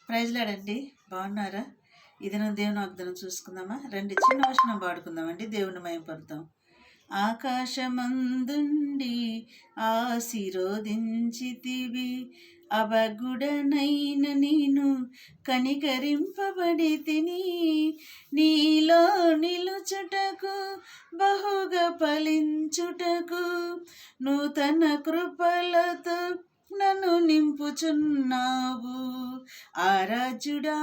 Praise లాడండి. బాగున్నారా? ఇది నా దేవుని వాగ్దానం చూసుకుందామా? రండి, చిన్న వచనం పాడుకుందామండి, దేవుని మహిమపడతాం. ఆకాశమందుండి ఆశీర్వదించితివి, అభగుడనైన నేను కనికరింపబడి తిని, నీలో నిలుచుటకు బహుగా ఫలించుటకు నూతన కృపలతో నన్ను నింపుచున్నావు. ఆరాధ్యుడా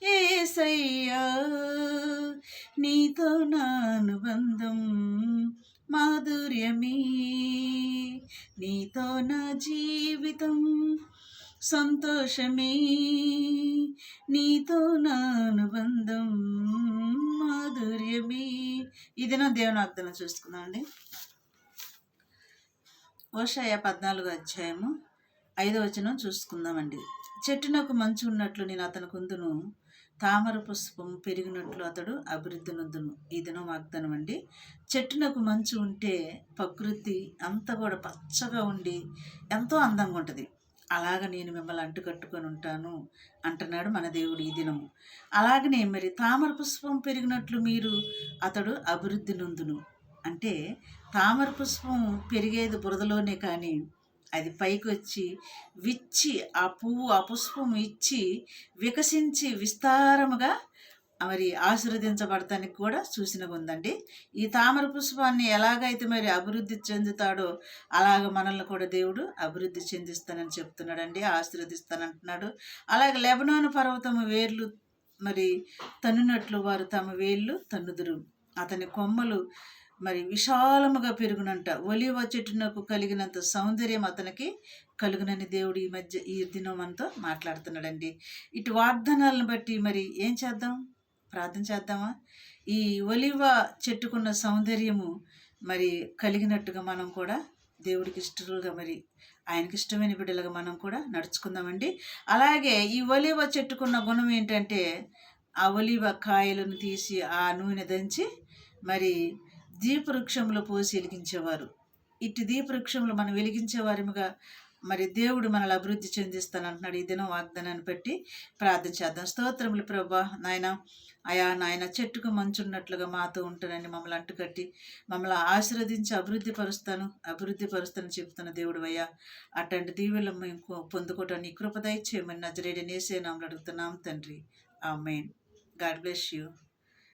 యేసయ్యా, నీతో నా అనుబంధం మాధుర్యమే, నీతో నా జీవితం సంతోషమే, నీతో నా అనుబంధం మాధుర్యమే. ఇది నా దేవుని వాగ్దానం చూసుకుందామండి. హోషేయ 14వ అధ్యాయము 5వ వచనం చూసుకుందామండి. చెట్టునకు మంచు ఉన్నట్లు నేను అతని కుందును, తామర పుష్పం పెరిగినట్లు అతడు అభివృద్ధి నొందును. ఈ దినం వాగ్దానం అండి. చెట్టునకు మంచు ఉంటే ప్రకృతి అంతా కూడా పచ్చగా ఉండి ఎంతో అందంగా ఉంటుంది. అలాగ నేను మిమ్మల్ని అంటుకట్టుకొని ఉంటాను అంటున్నాడు మన దేవుడు ఈ దినము. అలాగనే మరి తామర పుష్పం పెరిగినట్లు మీరు అతడు అభివృద్ధి నొందును అంటే, తామర పుష్పం పెరిగేది బురదలోనే, కానీ అది పైకి వచ్చి విచ్చి ఆ పువ్వు ఆ పుష్పం ఇచ్చి వికసించి విస్తారముగా మరి ఆశీర్వదించబడటానికి కూడా సూచనగా ఉందండి. ఈ తామర పుష్పాన్ని ఎలాగైతే మరి అభివృద్ధి చెందుతాడో అలాగ మనల్ని కూడా దేవుడు అభివృద్ధి చెందిస్తానని చెప్తున్నాడండి, ఆశీర్వదిస్తానంటున్నాడు. అలాగే లెబనోను పర్వతము వేర్లు మరి తన్నునట్లు వారు తమ వేళ్ళు తన్నుదురు, అతని కొమ్మలు మరి విశాలముగా పెరుగునంట, ఒలివ చెట్టునకు కలిగినంత సౌందర్యం అతనికి కలుగునని దేవుడు ఈ దినం మనతో మాట్లాడుతున్నాడండి. ఇటు వాగ్దానాలను బట్టి మరి ఏం చేద్దాం? ప్రార్థన చేద్దామా? ఈ ఒలివ చెట్టుకున్న సౌందర్యము మరి కలిగినట్టుగా మనం కూడా దేవుడికి ఇష్టలుగా మరి ఆయనకి ఇష్టమైన బిడ్డలుగా మనం కూడా నడుచుకుందామండి. అలాగే ఈ ఒలివ చెట్టుకున్న గుణం ఏంటంటే, ఆ ఒలివ కాయలను తీసి ఆ నూనె దంచి మరి దీపవృక్షంలో పోసి వెలిగించేవారు. ఇటు దీపవృక్షంలో మనం వెలిగించేవారిగా మరి దేవుడు మనల్ని అభివృద్ధి చెందిస్తానంటున్నాడు. ఈ దినం వాగ్దానాన్ని బట్టి ప్రార్థన చేద్దాం. స్తోత్రములు ప్రభా. నాయన చెట్టుకు మంచున్నట్లుగా మాతో ఉంటానని మమ్మల్ని అంటుకట్టి మమ్మల్ని ఆశీర్వదించి అభివృద్ధి పరుస్తానని చెప్తున్న దేవుడు అయ్యా. అట్లాంటి దీవెనలు మేము పొందుకోవటాన్ని కృప దయచేయమని నజరేయుడైన యేసు నామములో అడుగుతున్నాం తండ్రి. ఆమేన్. God bless you.